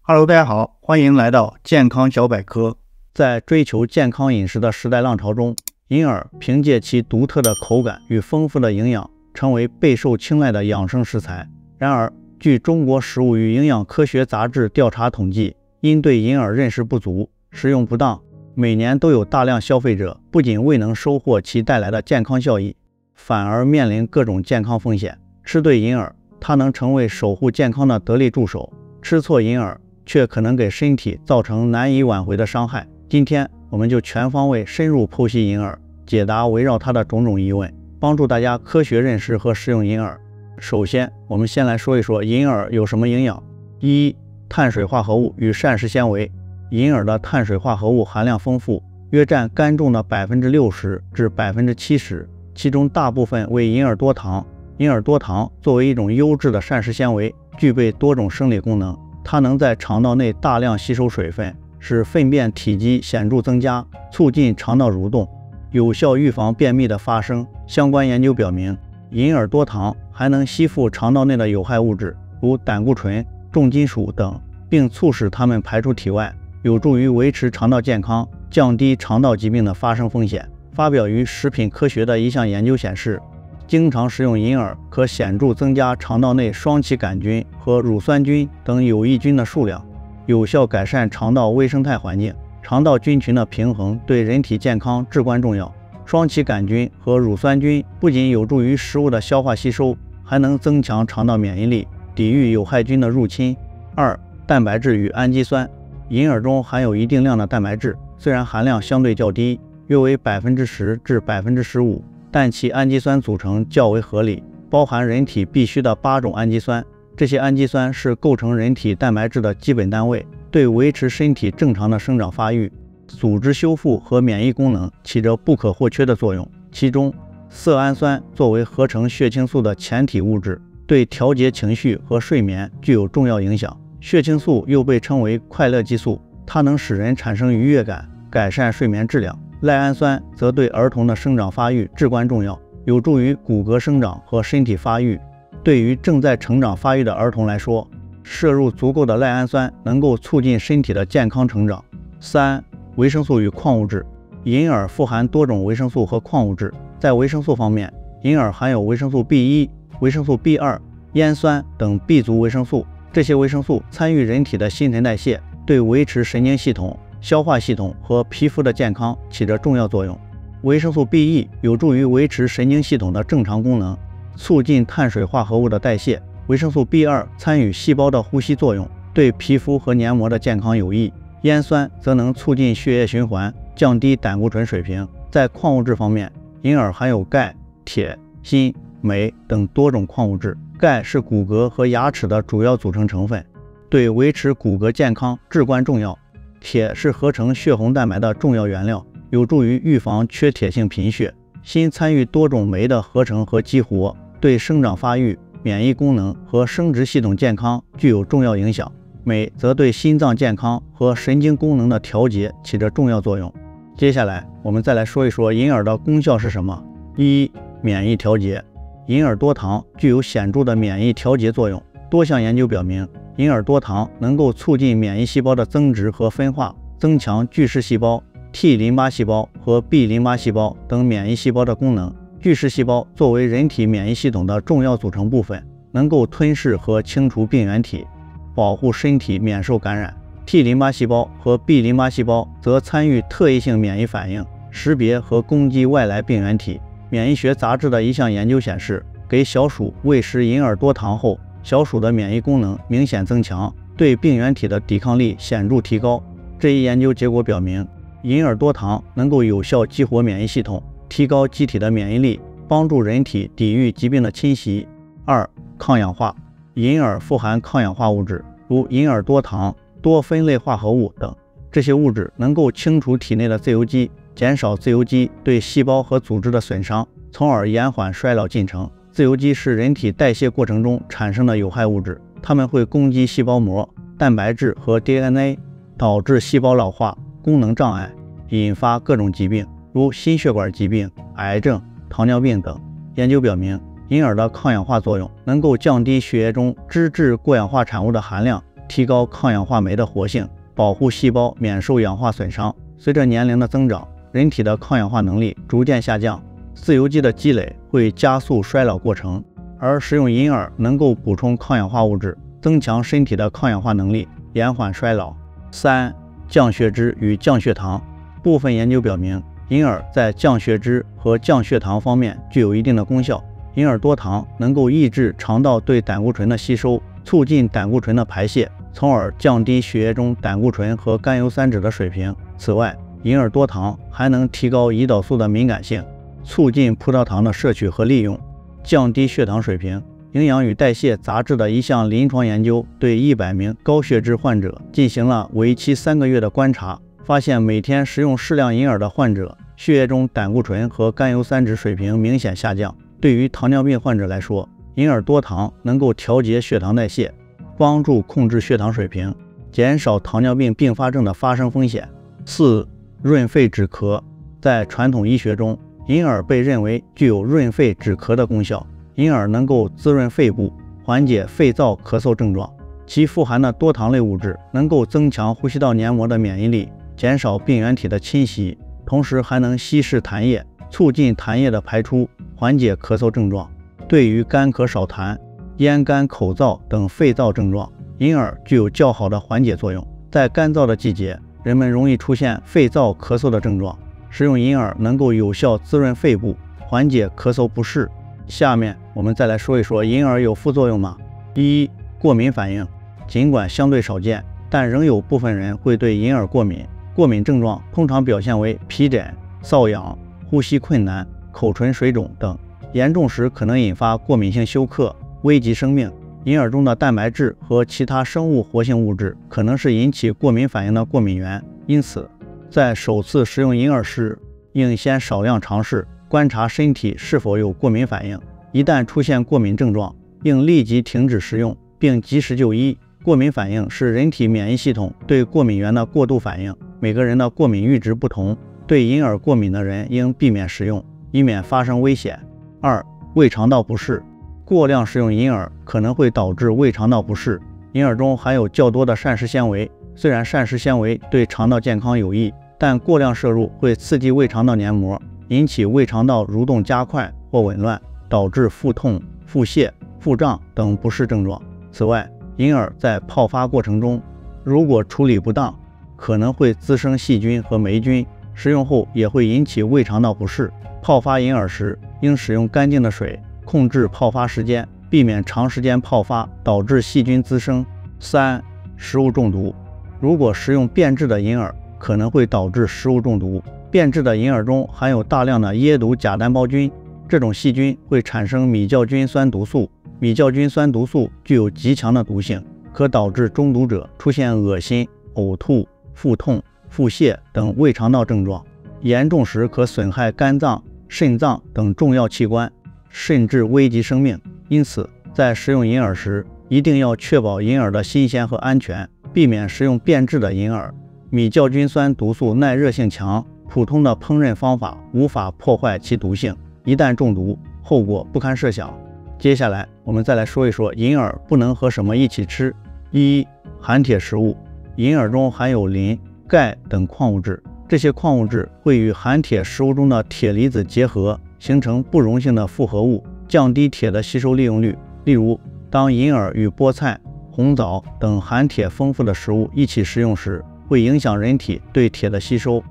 Hello， 大家好，欢迎来到健康小百科。在追求健康饮食的时代浪潮中，银耳凭借其独特的口感与丰富的营养，成为备受青睐的养生食材。然而，据中国食物与营养科学杂志调查统计，因对银耳认识不足、食用不当，每年都有大量消费者不仅未能收获其带来的健康效益，反而面临各种健康风险。吃对银耳，它能成为守护健康的得力助手；吃错银耳，却可能给身体造成难以挽回的伤害。今天我们就全方位深入剖析银耳，解答围绕它的种种疑问，帮助大家科学认识和食用银耳。首先，我们先来说一说银耳有什么营养。一、碳水化合物与膳食纤维。银耳的碳水化合物含量丰富，约占干重的60%至70%，其中大部分为银耳多糖。银耳多糖作为一种优质的膳食纤维，具备多种生理功能。它能在肠道内大量吸收水分，使粪便体积显著增加，促进肠道蠕动，有效预防便秘的发生。相关研究表明，银耳多糖还能吸附肠道内的有害物质，如胆固醇、重金属等，并促使它们排出体外，有助于维持肠道健康，降低肠道疾病的发生风险。发表于《食品科学》的一项研究显示，经常食用银耳可显著增加肠道内双歧杆菌和乳酸菌等有益菌的数量，有效改善肠道微生态环境。肠道菌群的平衡对人体健康至关重要。双歧杆菌和乳酸菌不仅有助于食物的消化吸收，还能增强肠道免疫力，抵御有害菌的入侵。二、蛋白质与氨基酸。银耳中含有一定量的蛋白质，虽然含量相对较低，约为10%至15%，但其氨基酸组成较为合理，包含人体必需的8种氨基酸。这些氨基酸是构成人体蛋白质的基本单位，对维持身体正常的生长发育、组织修复和免疫功能起着不可或缺的作用。其中，色氨酸作为合成血清素的前体物质，对调节情绪和睡眠具有重要影响。血清素又被称为快乐激素，它能使人产生愉悦感，改善睡眠质量。赖氨酸则对儿童的生长发育至关重要，有助于骨骼生长和身体发育。对于正在成长发育的儿童来说，摄入足够的赖氨酸能够促进身体的健康成长。三、维生素与矿物质。银耳富含多种维生素和矿物质。在维生素方面，银耳含有维生素 B1、维生素 B2、烟酸等 B 族维生素。这些维生素参与人体的新陈代谢，对维持神经系统、消化系统和皮肤的健康起着重要作用。维生素 B1 有助于维持神经系统的正常功能，促进碳水化合物的代谢。维生素 B2 参与细胞的呼吸作用，对皮肤和黏膜的健康有益。烟酸则能促进血液循环，降低胆固醇水平。在矿物质方面，银耳含有钙、铁、锌、镁等多种矿物质。钙是骨骼和牙齿的主要组成成分，对维持骨骼健康至关重要。铁是合成血红蛋白的重要原料，有助于预防缺铁性贫血。锌参与多种酶的合成和激活，对生长发育、免疫功能和生殖系统健康具有重要影响。镁则对心脏健康和神经功能的调节起着重要作用。接下来我们再来说一说银耳的功效是什么。一、免疫调节。银耳多糖具有显著的免疫调节作用。多项研究表明，银耳多糖能够促进免疫细胞的增殖和分化，增强巨噬细胞、T 淋巴细胞和 B 淋巴细胞等免疫细胞的功能。巨噬细胞作为人体免疫系统的重要组成部分，能够吞噬和清除病原体，保护身体免受感染。T 淋巴细胞和 B 淋巴细胞则参与特异性免疫反应，识别和攻击外来病原体。免疫学杂志的一项研究显示，给小鼠喂食银耳多糖后，小鼠的免疫功能明显增强，对病原体的抵抗力显著提高。这一研究结果表明，银耳多糖能够有效激活免疫系统，提高机体的免疫力，帮助人体抵御疾病的侵袭。二、抗氧化。银耳富含抗氧化物质，如银耳多糖、多酚类化合物等，这些物质能够清除体内的自由基，减少自由基对细胞和组织的损伤，从而延缓衰老进程。自由基是人体代谢过程中产生的有害物质，它们会攻击细胞膜、蛋白质和 DNA， 导致细胞老化、功能障碍，引发各种疾病，如心血管疾病、癌症、糖尿病等。研究表明，银耳的抗氧化作用能够降低血液中脂质过氧化产物的含量，提高抗氧化酶的活性，保护细胞免受氧化损伤。随着年龄的增长，人体的抗氧化能力逐渐下降，自由基的积累会加速衰老过程，而食用银耳能够补充抗氧化物质，增强身体的抗氧化能力，延缓衰老。3、降血脂与降血糖。部分研究表明，银耳在降血脂和降血糖方面具有一定的功效。银耳多糖能够抑制肠道对胆固醇的吸收，促进胆固醇的排泄，从而降低血液中胆固醇和甘油三酯的水平。此外，银耳多糖还能提高胰岛素的敏感性，促进葡萄糖的摄取和利用，降低血糖水平。营养与代谢杂志的一项临床研究对100名高血脂患者进行了为期3个月的观察，发现每天食用适量银耳的患者，血液中胆固醇和甘油三酯水平明显下降。对于糖尿病患者来说，银耳多糖能够调节血糖代谢，帮助控制血糖水平，减少糖尿病并发症的发生风险。4、润肺止咳。在传统医学中，银耳被认为具有润肺止咳的功效。银耳能够滋润肺部，缓解肺燥咳嗽症状。其富含的多糖类物质能够增强呼吸道黏膜的免疫力，减少病原体的侵袭，同时还能稀释痰液，促进痰液的排出，缓解咳嗽症状。对于干咳少痰、咽干口燥等肺燥症状，银耳具有较好的缓解作用。在干燥的季节，人们容易出现肺燥咳嗽的症状，食用银耳能够有效滋润肺部，缓解咳嗽不适。下面我们再来说一说银耳有副作用吗？1、过敏反应。尽管相对少见，但仍有部分人会对银耳过敏。过敏症状通常表现为皮疹、瘙痒、呼吸困难、口唇水肿等，严重时可能引发过敏性休克，危及生命。银耳中的蛋白质和其他生物活性物质可能是引起过敏反应的过敏源，因此在首次食用银耳时，应先少量尝试，观察身体是否有过敏反应。一旦出现过敏症状，应立即停止食用，并及时就医。过敏反应是人体免疫系统对过敏源的过度反应，每个人的过敏阈值不同，对银耳过敏的人应避免食用，以免发生危险。2、胃肠道不适。过量食用银耳可能会导致胃肠道不适。银耳中含有较多的膳食纤维，虽然膳食纤维对肠道健康有益，但过量摄入会刺激胃肠道黏膜，引起胃肠道蠕动加快或紊乱，导致腹痛、腹泻、腹胀等不适症状。此外，银耳在泡发过程中，如果处理不当，可能会滋生细菌和霉菌，食用后也会引起胃肠道不适。泡发银耳时，应使用干净的水，控制泡发时间，避免长时间泡发导致细菌滋生。3、食物中毒。如果食用变质的银耳，可能会导致食物中毒。变质的银耳中含有大量的椰毒假单胞菌，这种细菌会产生米酵菌酸毒素。米酵菌酸毒素具有极强的毒性，可导致中毒者出现恶心、呕吐、腹痛、腹泻等胃肠道症状，严重时可损害肝脏、肾脏等重要器官，甚至危及生命。因此，在食用银耳时，一定要确保银耳的新鲜和安全，避免食用变质的银耳。米酵菌酸毒素耐热性强，普通的烹饪方法无法破坏其毒性，一旦中毒，后果不堪设想。接下来我们再来说一说银耳不能和什么一起吃。1、含铁食物。银耳中含有磷、钙等矿物质，这些矿物质会与含铁食物中的铁离子结合，形成不溶性的复合物，降低铁的吸收利用率。例如，当银耳与菠菜、红枣等含铁丰富的食物一起食用时，会影响人体对铁的吸收，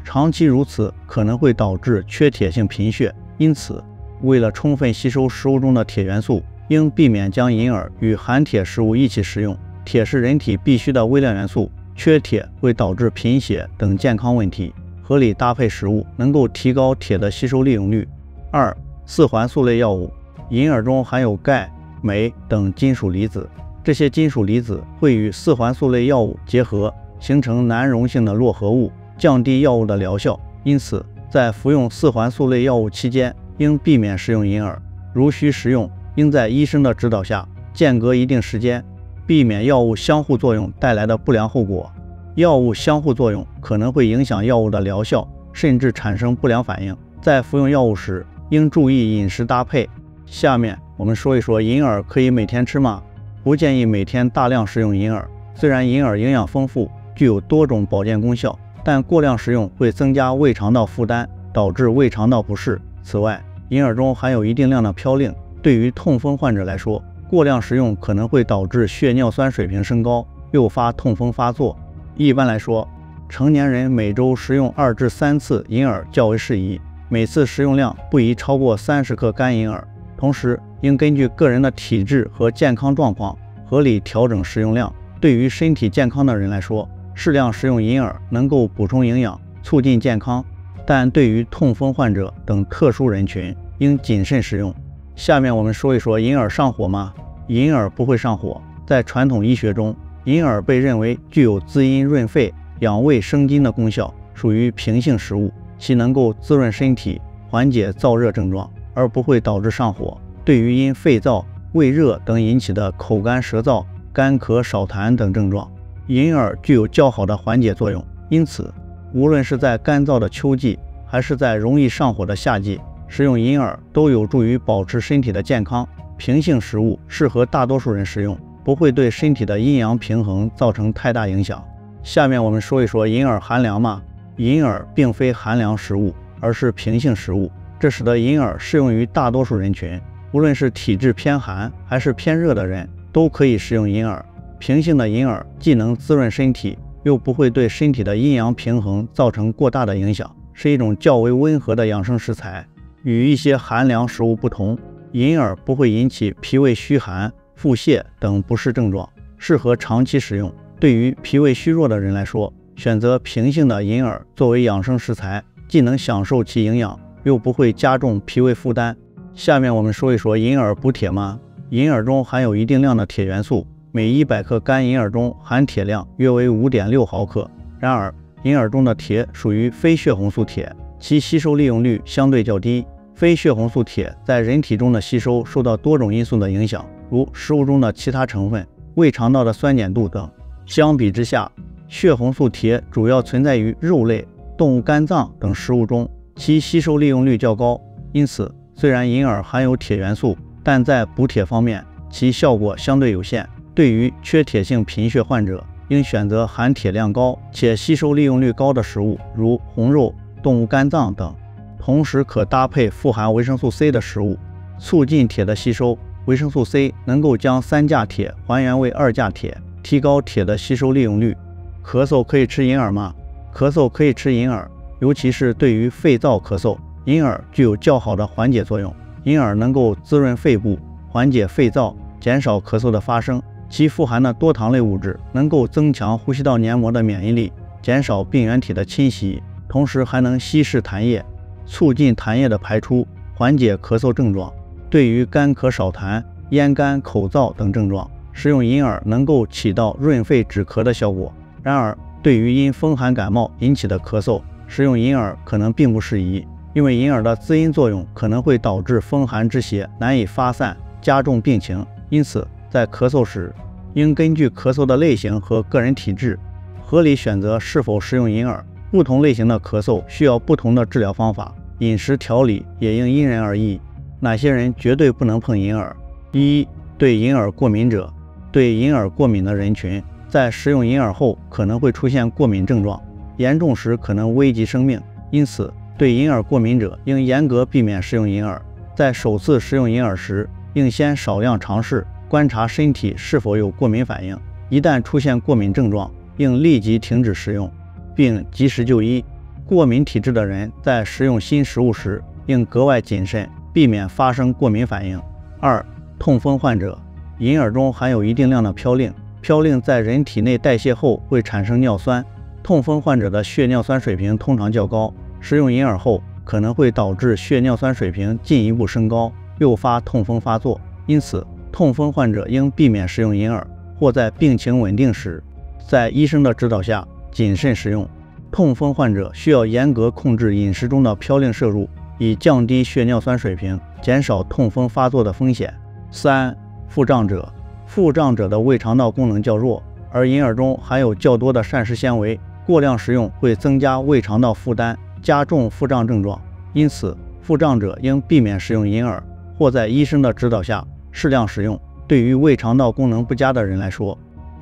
长期如此可能会导致缺铁性贫血。因此，为了充分吸收食物中的铁元素，应避免将银耳与含铁食物一起食用。铁是人体必需的微量元素，缺铁会导致贫血等健康问题。合理搭配食物能够提高铁的吸收利用率。2、四环素类药物。银耳中含有钙、镁等金属离子，这些金属离子会与四环素类药物结合，形成难溶性的络合物，降低药物的疗效。因此，在服用四环素类药物期间，应避免食用银耳。如需食用，应在医生的指导下，间隔一定时间，避免药物相互作用带来的不良后果。药物相互作用可能会影响药物的疗效，甚至产生不良反应。在服用药物时，应注意饮食搭配。下面我们说一说银耳可以每天吃吗？不建议每天大量食用银耳，虽然银耳营养丰富，具有多种保健功效，但过量食用会增加胃肠道负担，导致胃肠道不适。此外，银耳中含有一定量的嘌呤，对于痛风患者来说，过量食用可能会导致血尿酸水平升高，诱发痛风发作。一般来说，成年人每周食用2至3次银耳较为适宜，每次食用量不宜超过30克干银耳。同时，应根据个人的体质和健康状况合理调整食用量。对于身体健康的人来说，适量食用银耳能够补充营养，促进健康，但对于痛风患者等特殊人群，应谨慎食用。下面我们说一说银耳上火吗？银耳不会上火。在传统医学中，银耳被认为具有滋阴润肺、养胃生津的功效，属于平性食物，其能够滋润身体，缓解燥热症状，而不会导致上火。对于因肺燥、胃热等引起的口干舌燥、干咳少痰等症状，银耳具有较好的缓解作用。因此，无论是在干燥的秋季，还是在容易上火的夏季，食用银耳都有助于保持身体的健康。平性食物适合大多数人食用，不会对身体的阴阳平衡造成太大影响。下面我们说一说银耳寒凉吗？银耳并非寒凉食物，而是平性食物，这使得银耳适用于大多数人群，无论是体质偏寒还是偏热的人都可以食用银耳。平性的银耳既能滋润身体，又不会对身体的阴阳平衡造成过大的影响，是一种较为温和的养生食材。与一些寒凉食物不同，银耳不会引起脾胃虚寒、腹泻等不适症状，适合长期食用。对于脾胃虚弱的人来说，选择平性的银耳作为养生食材，既能享受其营养，又不会加重脾胃负担。下面我们说一说银耳补铁吗？银耳中含有一定量的铁元素，每100克干银耳中含铁量约为 5.6 毫克。然而，银耳中的铁属于非血红素铁，其吸收利用率相对较低。非血红素铁在人体中的吸收受到多种因素的影响，如食物中的其他成分、胃肠道的酸碱度等。相比之下，血红素铁主要存在于肉类、动物肝脏等食物中，其吸收利用率较高。因此，虽然银耳含有铁元素，但在补铁方面，其效果相对有限。对于缺铁性贫血患者，应选择含铁量高且吸收利用率高的食物，如红肉、动物肝脏等。同时可搭配富含维生素 C 的食物，促进铁的吸收。维生素 C 能够将3价铁还原为2价铁，提高铁的吸收利用率。咳嗽可以吃银耳吗？咳嗽可以吃银耳，尤其是对于肺燥咳嗽，银耳具有较好的缓解作用。银耳能够滋润肺部，缓解肺燥，减少咳嗽的发生。其富含的多糖类物质能够增强呼吸道黏膜的免疫力，减少病原体的侵袭，同时还能稀释痰液，促进痰液的排出，缓解咳嗽症状。对于干咳少痰、咽干口燥等症状，食用银耳能够起到润肺止咳的效果。然而，对于因风寒感冒引起的咳嗽，食用银耳可能并不适宜，因为银耳的滋阴作用可能会导致风寒之邪难以发散，加重病情。因此，在咳嗽时，应根据咳嗽的类型和个人体质，合理选择是否食用银耳。不同类型的咳嗽需要不同的治疗方法，饮食调理也应因人而异。哪些人绝对不能碰银耳？一、对银耳过敏者。对银耳过敏的人群，在食用银耳后可能会出现过敏症状，严重时可能危及生命。因此，对银耳过敏者应严格避免食用银耳。在首次食用银耳时，应先少量尝试，观察身体是否有过敏反应。一旦出现过敏症状，应立即停止食用，并及时就医。过敏体质的人在食用新食物时，应格外谨慎，避免发生过敏反应。二、痛风患者。银耳中含有一定量的嘌呤，嘌呤在人体内代谢后会产生尿酸。痛风患者的血尿酸水平通常较高，食用银耳后可能会导致血尿酸水平进一步升高，诱发痛风发作。因此，痛风患者应避免食用银耳，或在病情稳定时，在医生的指导下谨慎食用。痛风患者需要严格控制饮食中的嘌呤摄入，以降低血尿酸水平，减少痛风发作的风险。三、腹胀者。腹胀者的胃肠道功能较弱，而银耳中含有较多的膳食纤维，过量食用会增加胃肠道负担，加重腹胀症状。因此，腹胀者应避免食用银耳，或在医生的指导下适量食用。对于胃肠道功能不佳的人来说，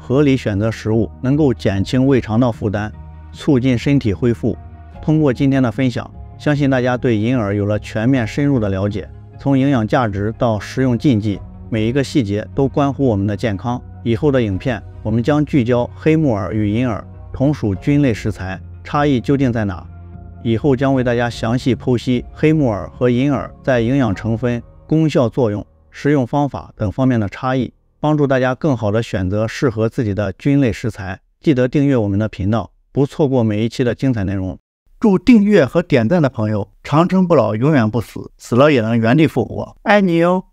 合理选择食物，能够减轻胃肠道负担，促进身体恢复。通过今天的分享，相信大家对银耳有了全面深入的了解，从营养价值到食用禁忌，每一个细节都关乎我们的健康。以后的影片，我们将聚焦黑木耳与银耳同属菌类食材，差异究竟在哪？以后将为大家详细剖析黑木耳和银耳在营养成分、功效作用、食用方法等方面的差异，帮助大家更好的选择适合自己的菌类食材。记得订阅我们的频道，不错过每一期的精彩内容。祝订阅和点赞的朋友长生不老，永远不死，死了也能原地复活。爱你哟！